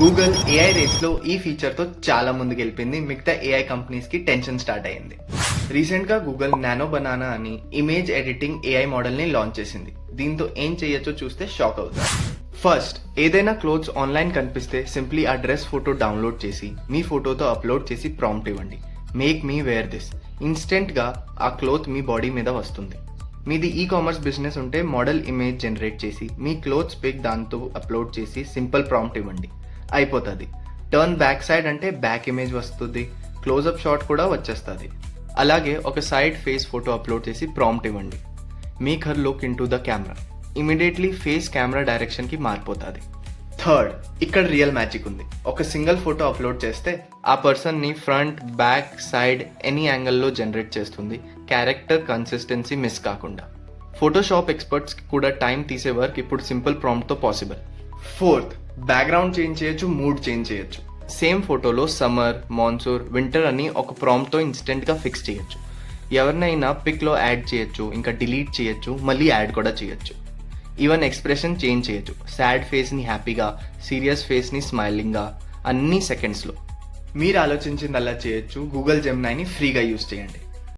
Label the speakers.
Speaker 1: Google AI రేస్లో ఈ ఫీచర్తో చాలా ముందుకెళ్ళిపోయింది. మిగతా ఏఐ కంపెనీస్కి టెన్షన్ స్టార్ట్ అయ్యింది. రీసెంట్గా గూగుల్ నానో బనానా అని ఇమేజ్ ఎడిటింగ్ ఏఐ మోడల్ని లాంచ్ చేసింది. దీంతో ఏం చేయొచ్చో చూస్తే షాక్ అవుతారు. ఫస్ట్, ఏదైనా క్లోత్స్ ఆన్లైన్ కనిపిస్తే సింప్లీ ఆ డ్రెస్ ఫోటో డౌన్లోడ్ చేసి మీ ఫోటోతో అప్లోడ్ చేసి ప్రాంప్ట్ ఇవ్వండి, మేక్ మీ వేర్ దిస్. ఇన్స్టెంట్గా ఆ క్లోత్ మీ బాడీ మీద వస్తుంది. మీది ఈ కామర్స్ బిజినెస్ ఉంటే మోడల్ ఇమేజ్ జనరేట్ చేసి మీ క్లోత్స్ పిక్ దాంతో అప్లోడ్ చేసి సింపుల్ ప్రాంప్ట్ ఇవ్వండి, అయిపోతుంది. టర్న్ బ్యాక్ సైడ్ అంటే బ్యాక్ ఇమేజ్ వస్తుంది, క్లోజప్ షాట్ కూడా వచ్చేస్తుంది. అలాగే ఒక సైడ్ ఫేస్ ఫోటో అప్లోడ్ చేసి ప్రాంప్ట్ ఇవ్వండి, make her look in to the camera. Immediately face camera డైరెక్షన్కి మారిపోతుంది. థర్డ్, ఇక్కడ రియల్ మ్యాజిక్ ఉంది. ఒక సింగిల్ ఫోటో అప్లోడ్ చేస్తే ఆ పర్సన్ని ఫ్రంట్, బ్యాక్, సైడ్ ఎనీ యాంగిల్లో జనరేట్ చేస్తుంది, క్యారెక్టర్ కన్సిస్టెన్సీ మిస్ కాకుండా. ఫోటోషాప్ ఎక్స్పర్ట్స్కి కూడా టైం తీసే వర్క్ ఇప్పుడు సింపుల్ ప్రాంప్ట్తో పాసిబుల్. ఫోర్త్, బ్యాక్గ్రౌండ్ చేంజ్ చేయొచ్చు, మూడ్ చేంజ్ చేయొచ్చు. సేమ్ ఫోటోలో సమ్మర్, మాన్సూన్, వింటర్ అని ఒక ప్రాంప్ట్తో ఇన్స్టెంట్గా ఫిక్స్ చేయొచ్చు. ఎవరినైనా పిక్లో యాడ్ చేయొచ్చు, ఇంకా డిలీట్ చేయొచ్చు, మళ్ళీ యాడ్ కూడా చేయొచ్చు. ఈవెన్ ఎక్స్ప్రెషన్ చేంజ్ చేయొచ్చు, సాడ్ ఫేస్ని హ్యాపీగా, సీరియస్ ఫేస్ని స్మైలింగ్గా, అన్ని సెకండ్స్లో. మీరు ఆలోచించింది అలా చేయొచ్చు. గూగుల్ జెమినైని ఫ్రీగా యూజ్ చేయండి.